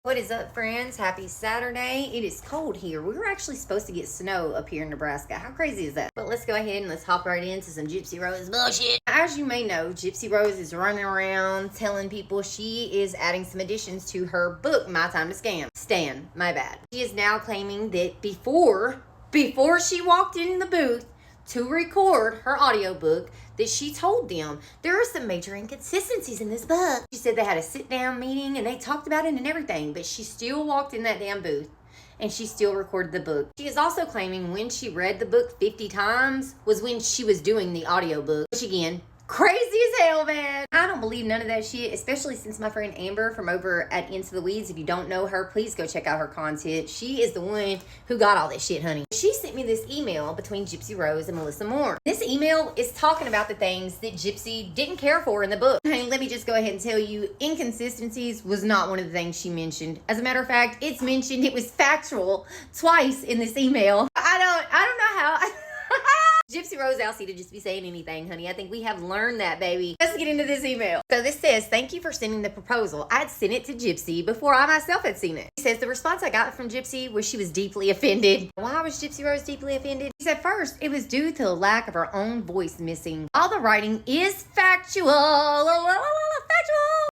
What is up, friends? Happy Saturday. It is cold here. We were actually supposed to get snow up here in Nebraska. How crazy is that? But let's go ahead and let's hop right into some Gypsy Rose bullshit. As you may know, Gypsy Rose is running around telling people she is adding some additions to her book, My Time to Stan, my bad. She is now claiming that before she walked in the booth to record her audiobook, that she told them there are some major inconsistencies in this book. She said they had a sit-down meeting and they talked about it and everything, but she still walked in that damn booth and she still recorded the book. She is also claiming when she read the book 50 times was when she was doing the audiobook, which again, crazy as hell, man. I don't believe none of that shit, especially since my friend Amber from over at Into the Weeds, if you don't know her, please go check out her content. She is the one who got all this shit, honey. She sent me this email between Gypsy Rose and Melissa Moore. This email is talking about the things that Gypsy didn't care for in the book. Honey, let me just go ahead and tell you, inconsistencies was not one of the things she mentioned. As a matter of fact, it's mentioned, it was factual twice in this email. I don't know how. Gypsy Rose Alcee to just be saying anything, honey. I think we have learned that, baby. Let's get into this email. So this says, thank you for sending the proposal. I had sent it to Gypsy before I myself had seen it. It says, the response I got from Gypsy was she was deeply offended. Why was Gypsy Rose deeply offended? She said, first, it was due to the lack of her own voice missing. All the writing is factual.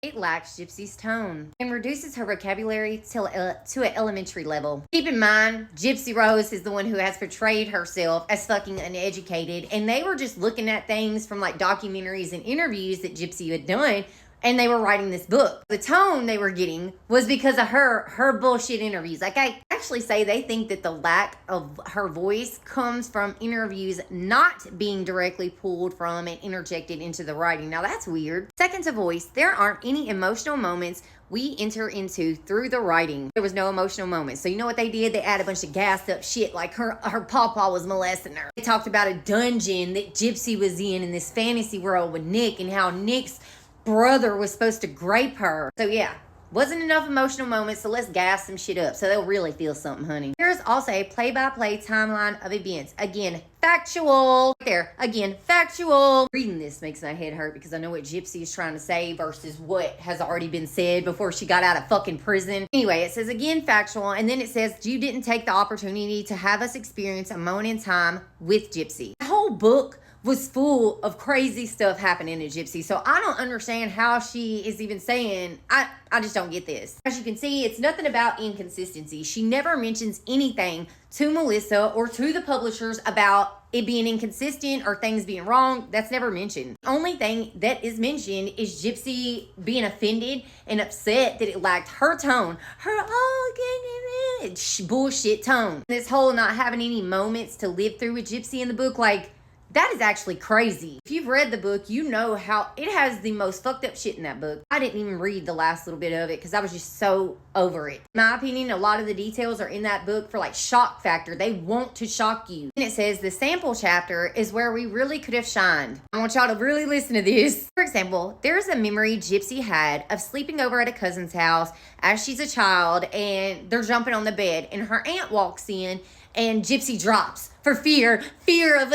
It lacks Gypsy's tone and reduces her vocabulary to an elementary level. Keep in mind, Gypsy Rose is the one who has portrayed herself as fucking uneducated, and they were just looking at things from like documentaries and interviews that Gypsy had done, and they were writing this book. The tone they were getting was because of her bullshit interviews. Like, I actually say they think that the lack of her voice comes from interviews not being directly pulled from and interjected into the writing. Now, that's weird. Second to voice, there aren't any emotional moments we enter into through the writing. There was no emotional moments. So you know what they did? They added a bunch of gassed up shit like her pawpaw was molesting her. They talked about a dungeon that Gypsy was in this fantasy world with Nick, and how Nick's brother was supposed to grape her. So yeah, wasn't enough emotional moments, so let's gas some shit up so they'll really feel something, honey. Here's also a play-by-play timeline of events. Again, factual. Right there, again, factual. Reading this makes my head hurt because I know what Gypsy is trying to say versus what has already been said before she got out of fucking prison. Anyway, it says again, factual, and then it says you didn't take the opportunity to have us experience a moment in time with Gypsy. The whole book was full of crazy stuff happening to Gypsy. So I don't understand how she is even saying, I just don't get this. As you can see, it's nothing about inconsistency. She never mentions anything to Melissa or to the publishers about it being inconsistent or things being wrong. That's never mentioned. The only thing that is mentioned is Gypsy being offended and upset that it lacked her tone. Her bullshit tone. This whole not having any moments to live through with Gypsy in the book, like, that is actually crazy. If you've read the book, you know how it has the most fucked up shit in that book. I didn't even read the last little bit of it because I was just so over it. In my opinion, a lot of the details are in that book for like shock factor. They want to shock you. And it says the sample chapter is where we really could have shined. I want y'all to really listen to this. For example, there's a memory Gypsy had of sleeping over at a cousin's house as she's a child, and they're jumping on the bed and her aunt walks in and Gypsy drops for fear of,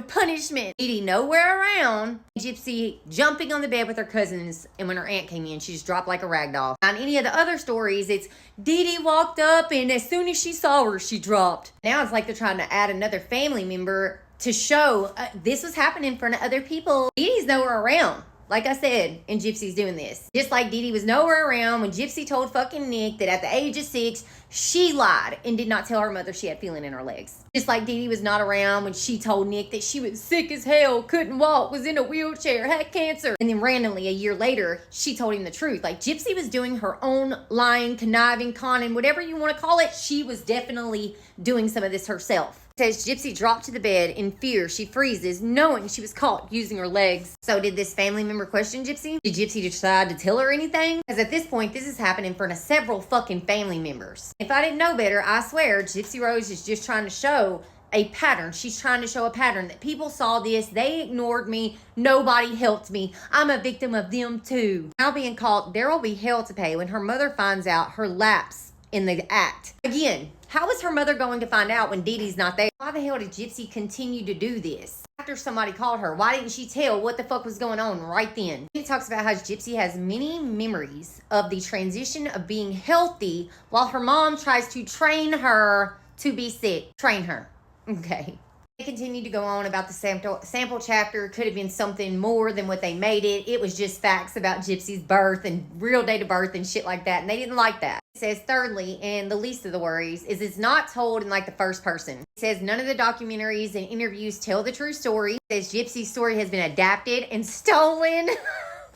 punishment. Dee nowhere around. Gypsy jumping on the bed with her cousins, and when her aunt came in, she just dropped like a rag doll. On any of the other stories, it's Dee walked up, and as soon as she saw her, she dropped. Now it's like they're trying to add another family member to show this was happening in front of other people. Dee's nowhere around. Like I said, and Gypsy's doing this. Just like Dee was nowhere around when Gypsy told fucking Nick that at the age of 6, she lied and did not tell her mother she had feeling in her legs. Just like Dee was not around when she told Nick that she was sick as hell, couldn't walk, was in a wheelchair, had cancer. And then randomly a year later, she told him the truth. Like, Gypsy was doing her own lying, conniving, conning, whatever you want to call it. She was definitely doing some of this herself. Says Gypsy dropped to the bed in fear. She freezes, knowing she was caught using her legs. So did this family member question Gypsy? Did Gypsy decide to tell her anything? Because at this point, this is happening in front of several fucking family members. If I didn't know better, I swear Gypsy Rose is just trying to show a pattern. She's trying to show a pattern that people saw this, they ignored me, nobody helped me. I'm a victim of them too. Now being caught, there will be hell to pay when her mother finds out her lapse in the act. Again, how is her mother going to find out when Dee Dee's not there? Why the hell did Gypsy continue to do this? after somebody called her? Why didn't she tell what the fuck was going on right then? It talks about how Gypsy has many memories of the transition of being healthy while her mom tries to train her to be sick. Train her. Okay. They continued to go on about the sample chapter. Could have been something more than what they made it. It was just facts about Gypsy's birth and real date of birth and shit like that. And they didn't like that. It says, thirdly, and the least of the worries, is it's not told in like the first person. It says none of the documentaries and interviews tell the true story. It says Gypsy's story has been adapted and stolen.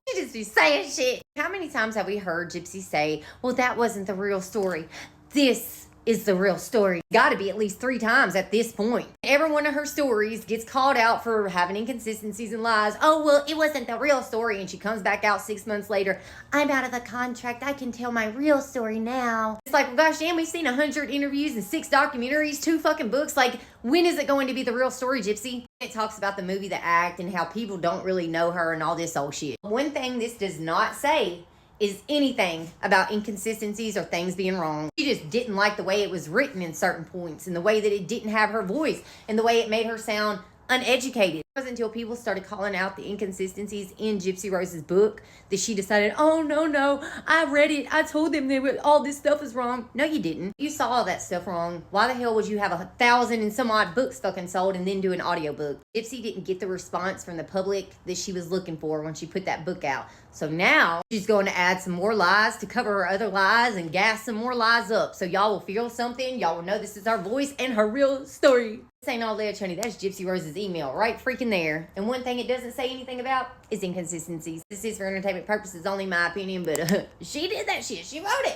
She just be saying shit. How many times have we heard Gypsy say, well, that wasn't the real story. This is the real story. Gotta be at least 3 times at this point. Every one of her stories gets called out for having inconsistencies and lies. Oh, well, it wasn't the real story. And she comes back out 6 months later. I'm out of the contract. I can tell my real story now. It's like, well, gosh damn, we've seen 100 interviews and 6 documentaries, 2 fucking books. Like, when is it going to be the real story, Gypsy? It talks about the movie The Act and how people don't really know her and all this old shit. One thing this does not say is anything about inconsistencies or things being wrong. She just didn't like the way it was written in certain points and the way that it didn't have her voice and the way it made her sound uneducated. It wasn't until people started calling out the inconsistencies in Gypsy Rose's book that she decided, oh, no, I read it. I told them all this stuff is wrong. No, you didn't. You saw all that stuff wrong. Why the hell would you have 1,000 and some odd books fucking sold and then do an audiobook? Gypsy didn't get the response from the public that she was looking for when she put that book out. So now she's going to add some more lies to cover her other lies and gas some more lies up. So y'all will feel something. Y'all will know this is her voice and her real story. This ain't all there, honey. That's Gypsy Rose's email right freaking there. And one thing it doesn't say anything about is inconsistencies. This is for entertainment purposes, only my opinion, but she did that shit. She wrote it.